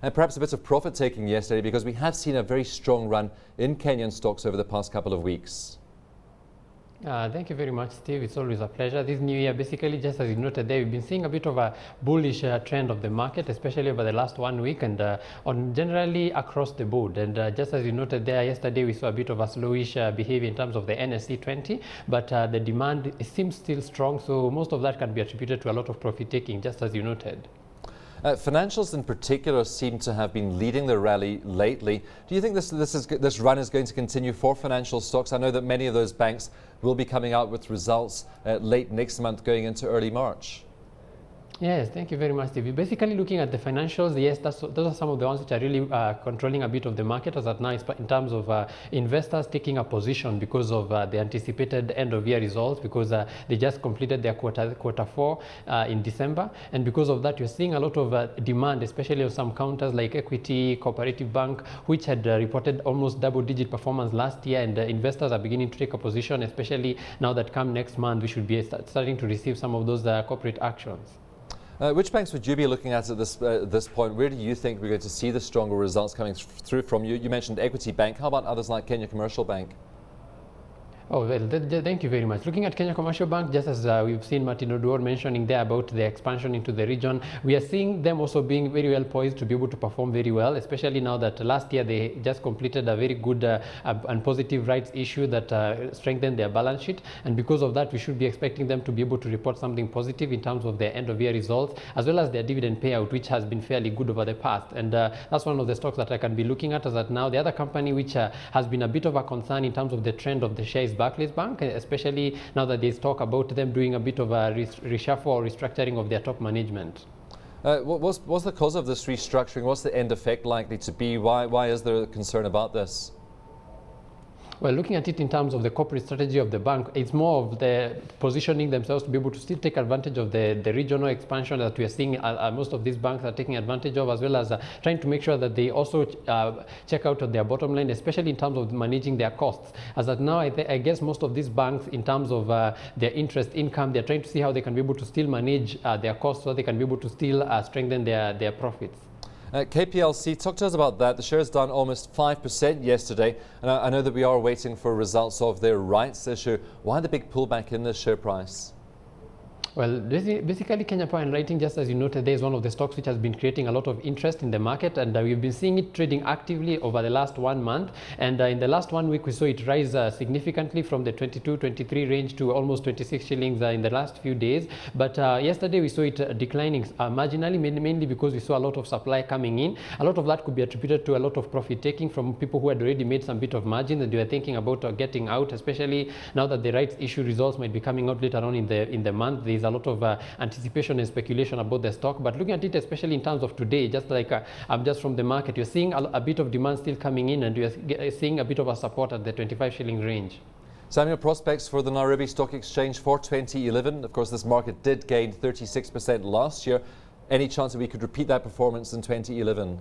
and perhaps a bit of profit taking yesterday, because we have seen a very strong run in Kenyan stocks over the past couple of weeks. Thank you very much, Steve. It's always a pleasure. This new year, basically, just as you noted there, we've been seeing a bit of a bullish trend of the market, especially over the last 1 week and on generally across the board. And just as you noted there, yesterday we saw a bit of a slowish behavior in terms of the NSE 20, but the demand seems still strong. So most of that can be attributed to a lot of profit taking, just as you noted. Financials in particular seem to have been leading the rally lately. Do you think this run is going to continue for financial stocks? I know that many of those banks will be coming out with results late next month, going into early March. Yes, thank you very much, Steve. Basically, looking at the financials, yes, those are some of the ones which are really controlling a bit of the market as at now, in terms of investors taking a position because of the anticipated end-of-year results, because they just completed their quarter four in December, and because of that, you're seeing a lot of demand, especially on some counters like Equity, Cooperative Bank, which had reported almost double-digit performance last year, and investors are beginning to take a position, especially now that come next month, we should be starting to receive some of those corporate actions. Which banks would you be looking at this point? Where do you think we're going to see the stronger results coming through from? You mentioned Equity Bank. How about others like Kenya Commercial Bank? Oh, well, thank you very much. Looking at Kenya Commercial Bank, just as we've seen Martin Oduor mentioning there about the expansion into the region, we are seeing them also being very well poised to be able to perform very well, especially now that last year they just completed a very good and positive rights issue that strengthened their balance sheet. And because of that, we should be expecting them to be able to report something positive in terms of their end-of-year results, as well as their dividend payout, which has been fairly good over the past. And that's one of the stocks that I can be looking at as at now. The other company which has been a bit of a concern in terms of the trend of the shares, Barclays Bank, especially now that there's talk about them doing a bit of a reshuffle or restructuring of their top management. What's the cause of this restructuring? What's the end effect likely to be? Why is there concern about this? Well, looking at it in terms of the corporate strategy of the bank, it's more of the positioning themselves to be able to still take advantage of the regional expansion that we are seeing most of these banks are taking advantage of, as well as trying to make sure that they also check out their bottom line, especially in terms of managing their costs. As that now, I guess most of these banks, in terms of their interest income, they're trying to see how they can be able to still manage their costs so they can be able to still strengthen their profits. KPLC, talk to us about that. The share's down almost 5% yesterday, and I know that we are waiting for results of their rights issue. Why the big pullback in the share price? Well, basically Kenya Power and Lighting, just as you noted, there is one of the stocks which has been creating a lot of interest in the market, and we've been seeing it trading actively over the last 1 month. And in the last 1 week, we saw it rise significantly from the 22, 23 range to almost 26 shillings in the last few days. But yesterday, we saw it declining marginally, mainly because we saw a lot of supply coming in. A lot of that could be attributed to a lot of profit taking from people who had already made some bit of margin, and they were thinking about getting out, especially now that the rights issue results might be coming out later on in the month. There's a lot of anticipation and speculation about the stock, but looking at it especially in terms of today, just like just from the market, you're seeing a bit of demand still coming in, and you're seeing a bit of a support at the 25 shilling range. Samuel, prospects for the Nairobi Stock Exchange for 2011. Of course, this market did gain 36% last year. Any chance that we could repeat that performance in 2011?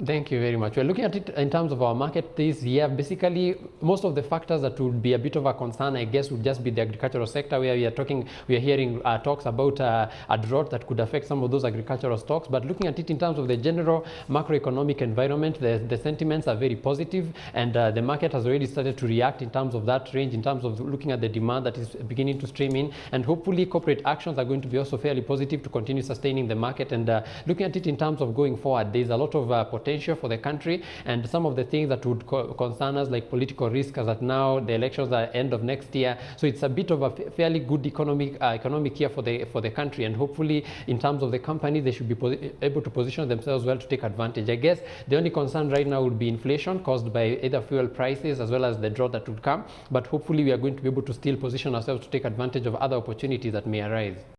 Thank you very much. We're looking at it in terms of our market this year. Basically, most of the factors that would be a bit of a concern, I guess, would just be the agricultural sector, where we are hearing talks about a drought that could affect some of those agricultural stocks. But looking at it in terms of the general macroeconomic environment, the sentiments are very positive, and the market has already started to react in terms of that range, in terms of looking at the demand that is beginning to stream in. And hopefully, corporate actions are going to be also fairly positive to continue sustaining the market. And looking at it in terms of going forward, there's a lot of potential for the country, and some of the things that would concern us, like political risk, as that now the elections are end of next year. So it's a bit of a fairly good economic year for the country, and hopefully in terms of the company, they should be able to position themselves well to take advantage. I guess the only concern right now would be inflation caused by either fuel prices as well as the drought that would come, but hopefully we are going to be able to still position ourselves to take advantage of other opportunities that may arise.